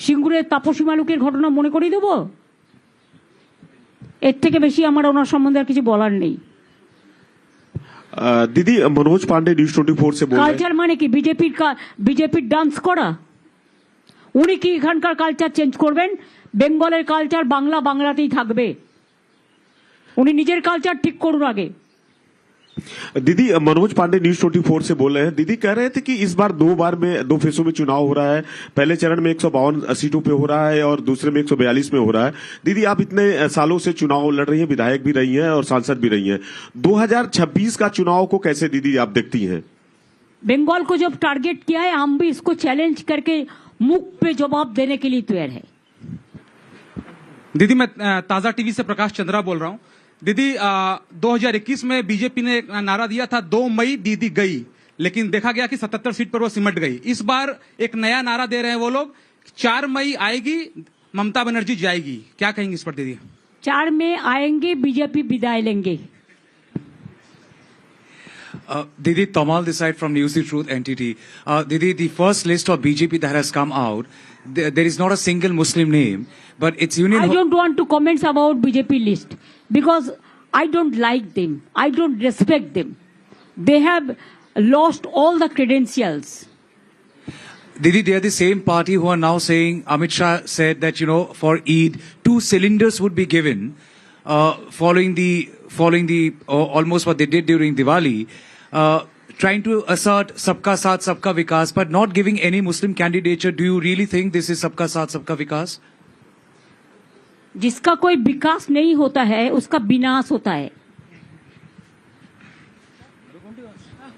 সিঙ্গুরের তাপসী মালুকের ঘটনা মনে করিয়ে দেবো? এর থেকে বেশি আমার ওনার সম্বন্ধে আর কিছু বলার নেই। दीदी मनोज पांडे न्यूज 24 से बोल रहे हैं। কালচার মানে কি? বিজেপির ডান্স করা? উনি কি এখানকার কালচার চেঞ্জ করবেন? বেঙ্গলের কালচার বাংলাতেই থাকবে। উনি নিজের কালচার ঠিক করুন আগে। दीदी मनोज पांडे न्यूज 24 से बोल रहे हैं। दीदी कह रहे थे कि इस बार दो फेसों में चुनाव हो रहा है। पहले चरण में 152 सीटों पे हो रहा है और दूसरे में 142 में हो रहा है। दीदी आप इतने सालों से चुनाव लड़ रही हैं, विधायक भी रही हैं और सांसद भी रही हैं, 2026 का चुनाव को कैसे दीदी आप देखती हैं? बंगाल को जब टारगेट किया है, हम भी इसको चैलेंज करके मुख पे जवाब देने के लिए तैयार है। दीदी मैं ताजा टीवी से प्रकाश चंद्रा बोल रहा हूँ। दीदी 2021 में बीजेपी ने नारा दिया था 2 मई दीदी गई, लेकिन देखा गया कि 77 सीट पर वो सिमट गई। इस बार एक नया नारा दे रहे हैं वो लोग, 4 मई आएगी ममता बनर्जी जाएगी। क्या कहेंगे इस पर दीदी? 4 में आएंगे, बीजेपी विदाई लेंगे। Didi, Tamal this side from News the Truth NTT. Didi, the first list of BJP that has come out, there is not a single Muslim name, but it's Union. I don't want to comment about BJP list because I don't like them. I don't respect them. They have lost all the credentials. Didi, they are the same party who are now saying, Amit Shah said that, for Eid, 2 cylinders would be given, following the almost what they did during Diwali. Trying to assert Sabka Saath, Sabka Vikas, but not giving any Muslim candidature. Do you really think this is Sabka Saath, Sabka Vikas? जिसका कोई विकास नहीं होता है उसका विनाश होता है।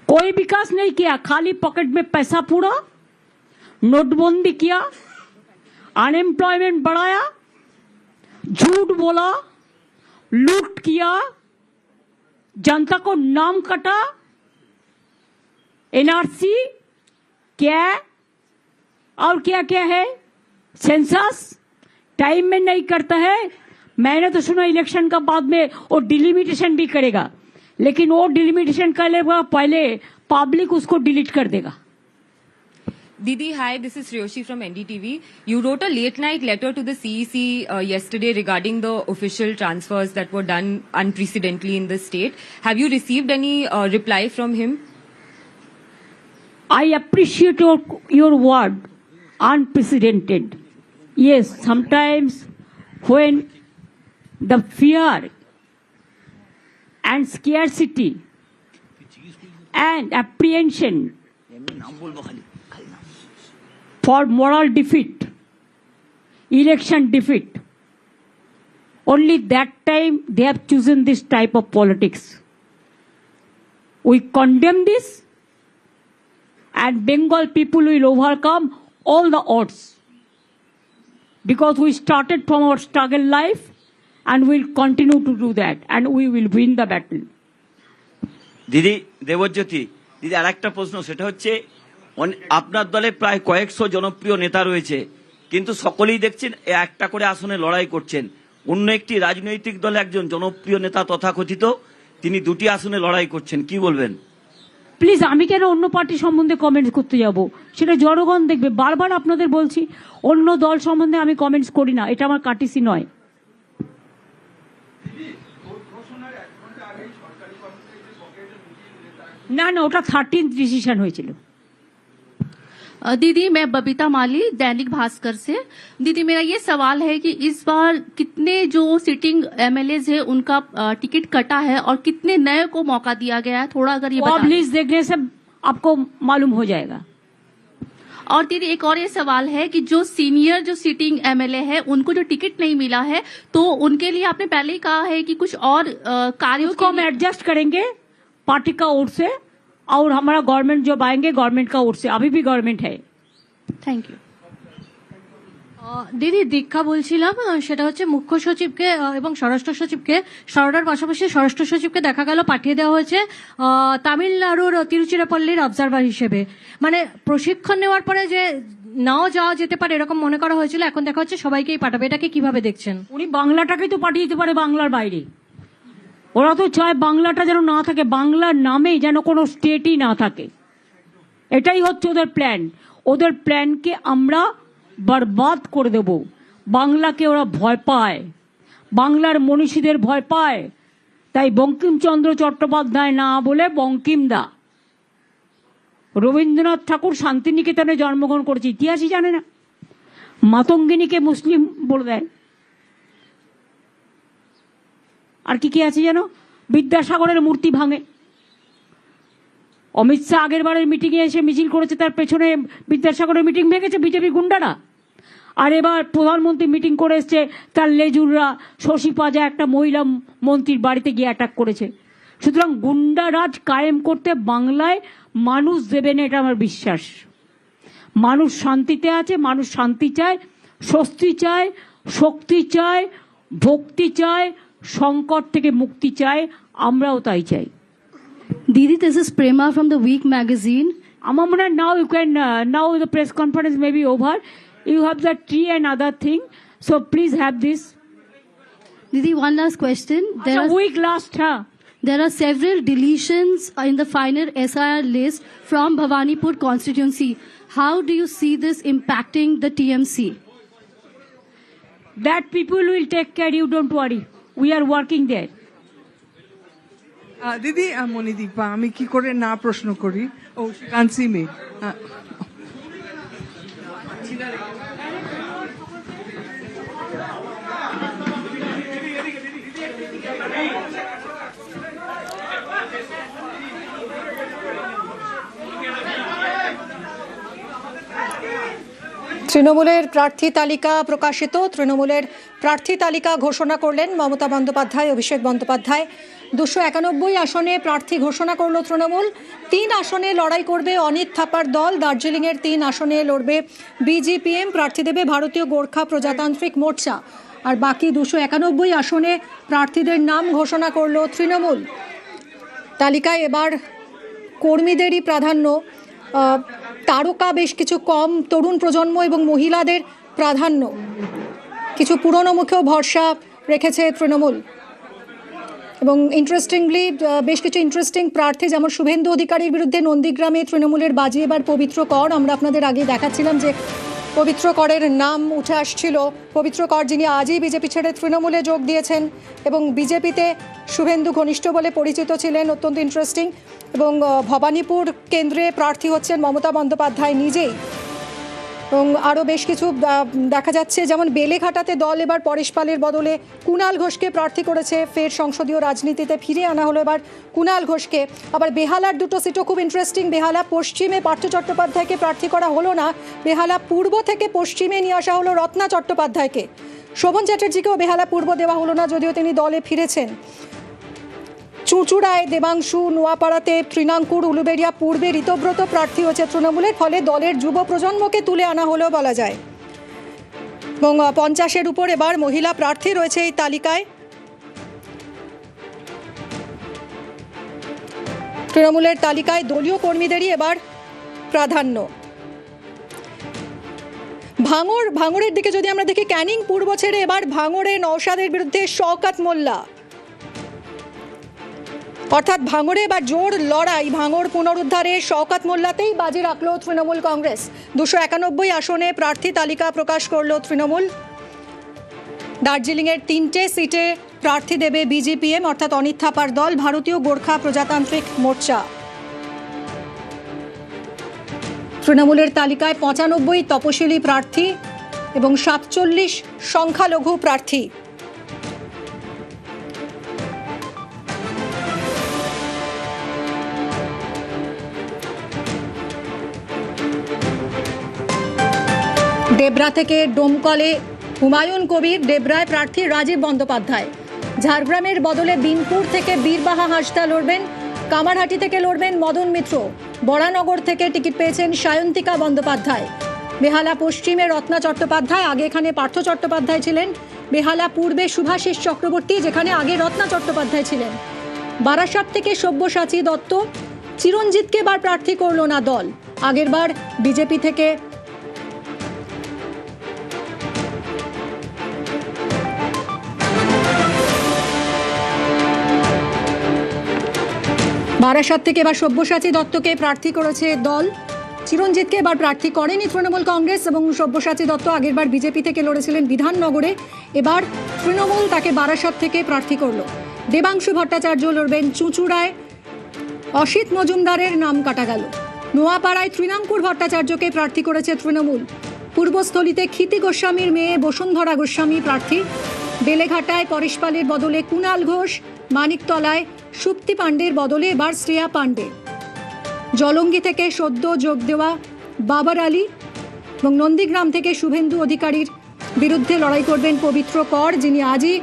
कोई विकास नहीं किया, खाली पॉकेट में पैसा पूरा, नोटबंदी किया, अनएम्प्लॉयमेंट बढ़ाया, झूठ बोला, लूट किया, जनता को नाम कटा। एनआरसी क्या और क्या क्या है? सेंसस टाइम में नहीं करता है। मैंने तो सुना इलेक्शन का बाद में वो डिलिमिटेशन भी करेगा, लेकिन वो डिलिमिटेशन करेगा पहले पब्लिक उसको डिलीट कर देगा। Didi, hi, this is Shreyoshi from NDTV. You wrote a late-night letter to the CEC yesterday regarding the official transfers that were done unprecedentedly in the state. Have you received any reply from him? I appreciate your word, unprecedented. Yes, sometimes when the fear and scarcity and apprehension for moral defeat, election defeat, only that time they have chosen this type of politics. We condemn this, and Bengal people will overcome all the odds, because we started from our struggle life and we'll continue to do that, and we will win the battle. দিদি দেবজ্যোতি, দিদি আরেকটা প্রশ্ন, সেটা হচ্ছে আপনার দলে প্রায় কয়েকশো জনপ্রিয় নেতা রয়েছে, কিন্তু সকলেই দেখছেন একটা করে আসনে লড়াই করছেন। অন্য একটি রাজনৈতিক দলে একজন জনপ্রিয় নেতা তথাকথিত, তিনি 2টি আসনে লড়াই করছেন, কি বলবেন? প্লিজ, আমি কেন অন্য পার্টি সম্বন্ধে কমেন্টস করতে যাব? সেটা জনগণ দেখবে। বারবার আপনাদের বলছি, অন্য দল সম্বন্ধে আমি কমেন্টস করি না, এটা আমার কাটিসি নয়। না না, ওটা 13th ডিসিশন হয়েছিল। दीदी, मैं बबीता माली, दैनिक भास्कर से। दीदी, मेरा ये सवाल है कि इस बार कितने जो सिटिंग एमएलएज है उनका टिकट कटा है और कितने नए को मौका दिया गया है, थोड़ा अगर ये बता। लिस्ट देखने से आपको मालूम हो जाएगा। और दीदी, एक और ये सवाल है कि जो सीनियर जो सिटिंग एमएलए है उनको जो टिकट नहीं मिला है, तो उनके लिए आपने पहले ही कहा है कि कुछ और कार्यों को हम एडजस्ट करेंगे पार्टी का ओर से, और हमारा गवर्नमेंट जब आएंगे गवर्नमेंट का ओर से। अभी भी गवर्नमेंट है। Thank you. দিদি, দীক্ষা বলছিলাম, সেটা হচ্ছে মুখ্য সচিবকে এবং স্বরাষ্ট্র সচিবকে সরকার পাশাপাশি স্বরাষ্ট্র সচিবকে দেখা গেল পাঠিয়ে দেওয়া হয়েছে তামিলনাড়ুর তিরুচিরাপল্লির অবজারভার হিসেবে। মানে প্রশিক্ষণ নেওয়ার পরে যে নাও যাওয়া যেতে পারে এরকম মনে করা হয়েছিল, এখন দেখা হচ্ছে সবাইকেই পাঠাবে। এটাকে কিভাবে দেখছেন? উনি বাংলাটাকেই তো পাঠিয়ে দিতে পারে বাংলার বাইরে। ওরা তো চায় বাংলাটা যেন না থাকে, বাংলার নামেই যেন কোনো স্টেটই না থাকে। এটাই হচ্ছে ওদের প্ল্যান। ওদের প্ল্যানকে আমরা বরবাদ করে দেব। বাংলাকে ওরা ভয় পায়, বাংলার মনীষীদের ভয় পায়, তাই বঙ্কিমচন্দ্র চট্টোপাধ্যায় না বলে বঙ্কিমদা। রবীন্দ্রনাথ ঠাকুর শান্তিনিকেতনে জন্মগ্রহণ করেছে, ইতিহাসই জানে না। মাতঙ্গিনীকে মুসলিম বলে দেয়। আর কি কি আছে যেন, বিদ্যাসাগরের মূর্তি ভাঙে। অমিত শাহ আগের বারের মিটিংয়ে এসে মিছিল করেছে, তার পেছনে বিদ্যাসাগরের মিটিং ভেঙেছে বিজেপি গুন্ডারা। আর এবার প্রধানমন্ত্রী মিটিং করে এসছে, তার লেজুররা শশী পাজা একটা মহিলা মন্ত্রীর বাড়িতে গিয়ে অ্যাটাক করেছে। সুতরাং গুন্ডারাজ কায়েম করতে বাংলায় মানুষ দেবে না, এটা আমার বিশ্বাস। মানুষ শান্তিতে আছে, মানুষ শান্তি চায়, স্বস্তি চায়, শক্তি চায়, ভক্তি চায়, সংকট থেকে মুক্তি চায়, আমরাও তাই চাই। Didi, this is Prema from the Week magazine. আমার মনে হয় now you can now the press conference may be over. You have the tea and other thing, so please have this. Didi, one last question. It's a week last, huh? There are several deletions in the final SIR list from Bhawanipur constituency. How do you see this impacting the TMC? That people will take care, you don't worry. We are working there. দিদি মণিদীপা, আমি কি করে না প্রশ্ন করি? ও কানসি মে তৃণমূলের প্রার্থী তালিকা প্রকাশিত। তৃণমূলের প্রার্থী তালিকা ঘোষণা করলেন মমতা বন্দ্যোপাধ্যায়, অভিষেক বন্দ্যোপাধ্যায়। 291 আসনে প্রার্থী ঘোষণা করলো তৃণমূল। 3 আসনে লড়াই করবে অনিত থাপার দল। দার্জিলিংয়ের 3 আসনে লড়বে বিজিপিএম, প্রার্থী দেবে ভারতীয় গোর্খা প্রজাতান্ত্রিক মোর্চা। আর বাকি 291 আসনে প্রার্থীদের নাম ঘোষণা করলো তৃণমূল। তালিকায় এবার কর্মীদেরই প্রাধান্য, তারকা বেশ কিছু কম, তরুণ প্রজন্ম এবং মহিলাদের প্রাধান্য। কিছু পুরনো মুখেও ভরসা রেখেছে তৃণমূল। এবং ইন্টারেস্টিংলি বেশ কিছু ইন্টারেস্টিং প্রার্থী, যেমন শুভেন্দু অধিকারীর বিরুদ্ধে নন্দীগ্রামে তৃণমূলের বাজি এবার পবিত্র কর। আমরা আপনাদের আগে দেখাচ্ছিলাম যে পবিত্র করের নাম উঠে আসছিল। পবিত্র কর যিনি আজই বিজেপি ছেড়ে তৃণমূলে যোগ দিয়েছেন এবং বিজেপিতে শুভেন্দু ঘনিষ্ঠ বলে পরিচিত ছিলেন, অত্যন্ত ইন্টারেস্টিং। এবং ভবানীপুর কেন্দ্রে প্রার্থী হচ্ছেন মমতা বন্দ্যোপাধ্যায় নিজেই। এবং আরও বেশ কিছু দেখা যাচ্ছে, যেমন বেলেঘাটাতে দল এবার পরেশ পালের বদলে কুণাল ঘোষকে প্রার্থী করেছে। ফের সংসদীয় রাজনীতিতে ফিরে আনা হলো এবার কুণাল ঘোষকে। আবার বেহালার 2টো সিটও খুব ইন্টারেস্টিং। বেহালা পশ্চিমে পার্থ চট্টোপাধ্যায়কে প্রার্থী করা হলো না, বেহালা পূর্ব থেকে পশ্চিমে নিয়ে আসা হলো রত্না চট্টোপাধ্যায়কে। শোভন চ্যাটার্জিকেও বেহালা পূর্ব দেওয়া হলো না, যদিও তিনি দলে ফিরেছেন। চুঁচুড়ায় দেবাংশু, নোয়াপাড়াতে তৃণাঙ্কুর, উলুবেড়িয়া পূর্বে ঋতব্রত প্রার্থী হচ্ছে তৃণমূলের। ফলে দলের যুব প্রজন্মকে তুলে আনা হলেও বলা যায়। এবং 50-এর উপর এবার মহিলা প্রার্থী রয়েছে এই তালিকায়। তৃণমূলের তালিকায় দলীয় কর্মীদেরই এবার প্রাধান্য। ভাঙড়ের দিকে যদি আমরা দেখি, ক্যানিং পূর্ব ছেড়ে এবার ভাঙড়ে নওশাদের বিরুদ্ধে শওকত মোল্লা। অর্থাৎ ভাঙড়ে এবার জোর লড়াই, ভাঙড় পুনরুদ্ধারে শওকত মোল্লাতেই বাজি রাখল তৃণমূল কংগ্রেস। 291 আসনে প্রার্থী তালিকা প্রকাশ করলো তৃণমূল। দার্জিলিংয়ের 3টে সিটে প্রার্থী দেবে বিজিপিএম, অর্থাৎ অনিত থাপার দল, ভারতীয় গোর্খা প্রজাতান্ত্রিক মোর্চা। তৃণমূলের তালিকায় 95 তপশিলি প্রার্থী এবং 47 সংখ্যালঘু প্রার্থী। ডেবরা থেকে ডোমকলে হুমায়ুন কবির, ডেবরায় প্রার্থী রাজীব বন্দ্যোপাধ্যায়। ঝাড়গ্রামের বদলে বিনপুর থেকে বীরবাহা হাঁসদা লড়বেন, কামারহাটি থেকে লড়বেন মদন মিত্র, বরানগর থেকে টিকিট পেয়েছেন সায়ন্তিকা বন্দ্যোপাধ্যায়। বেহালা পশ্চিমে রত্না চট্টোপাধ্যায়, আগে এখানে পার্থ চট্টোপাধ্যায় ছিলেন। বেহালা পূর্বে শুভাশিস চক্রবর্তী, যেখানে আগে রত্না চট্টোপাধ্যায় ছিলেন। বারাসাত থেকে সব্যসাচী দত্ত। চিরঞ্জিতকে এবার প্রার্থী করল না দল। আগেরবার বিজেপি থেকে বারাসাত থেকে এবার সব্যসাচী দত্তকে প্রার্থী করেছে দল। চিরঞ্জিতকে এবার প্রার্থী করেনি তৃণমূল কংগ্রেস এবং সব্যসাচী দত্ত আগেরবার বিজেপি থেকে লড়েছিলেন বিধাননগরে, এবার তৃণমূল তাকে বারাসাত থেকে প্রার্থী করলো। দেবাংশু ভট্টাচার্য লড়বেন চুঁচুড়ায়, অসিত মজুমদারের নাম কাটা গেল। নোয়াপাড়ায় তৃণাঙ্কুর ভট্টাচার্যকে প্রার্থী করেছে তৃণমূল। পূর্বস্থলীতে ক্ষিতি গোস্বামীর মেয়ে বসুন্ধরা গোস্বামী প্রার্থী। বেলেঘাটায় পরেশ পালের বদলে কুণাল ঘোষ, মানিকতলায় সুপ্তি পাণ্ডের বদলে এবার শ্রেয়া পাণ্ডে। জলঙ্গি থেকে সদ্য যোগ দেওয়া বাবার আলী এবং নন্দীগ্রাম থেকে শুভেন্দু অধিকারীর বিরুদ্ধে লড়াই করবেন পবিত্র কর, যিনি আজই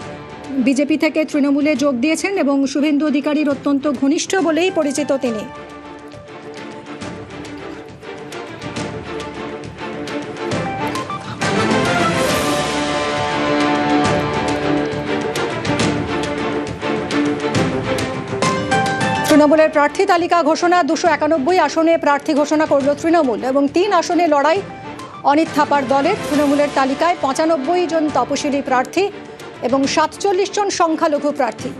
বিজেপি থেকে তৃণমূলে যোগ দিয়েছেন এবং শুভেন্দু অধিকারীর অত্যন্ত ঘনিষ্ঠ বলেই পরিচিত তিনি। তৃণমূলের প্রার্থী তালিকা ঘোষণা, 291 আসনে প্রার্থী ঘোষণা করল তৃণমূল এবং 3 আসনে লড়াই অনিত থাপার দলের। তৃণমূলের তালিকায় 95 জন তপশিলি প্রার্থী এবং 47 জন সংখ্যালঘু প্রার্থী।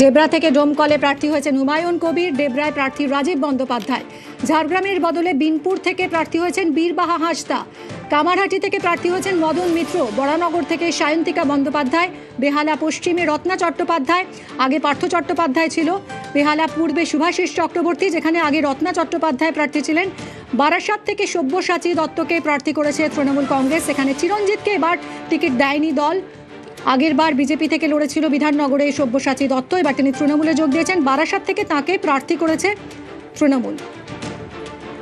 ডেবরা থেকে ডোমকলে প্রার্থী হয়েছেন হুমায়ুন কবির, ডেবরায় প্রার্থী রাজীব বন্দ্যোপাধ্যায়। ঝাড়গ্রামের বদলে বিনপুর থেকে প্রার্থী হয়েছেন বীরবাহা হাঁসদা। কামারহাটি থেকে প্রার্থী হয়েছেন মদন মিত্র। বরানগর থেকে সায়ন্তিকা বন্দ্যোপাধ্যায়। বেহালা পশ্চিমে রত্না চট্টোপাধ্যায়, আগে পার্থ চট্টোপাধ্যায় ছিল। বেহালা পূর্বে শুভাশিস চক্রবর্তী, যেখানে আগে রত্না চট্টোপাধ্যায় প্রার্থী ছিলেন। বারাসাত থেকে সব্যসাচী দত্তকে প্রার্থী করেছে তৃণমূল কংগ্রেস। এখানে চিরঞ্জিতকে এবার টিকিট দেয়নি দল। আগেরবার বিজেপি থেকে লড়েছিল বিধাননগরে সব্যসাচী দত্ত, এবার তিনি তৃণমূলে যোগ দিয়েছেন। বারাসাত থেকে তাকে প্রার্থী করেছে তৃণমূল।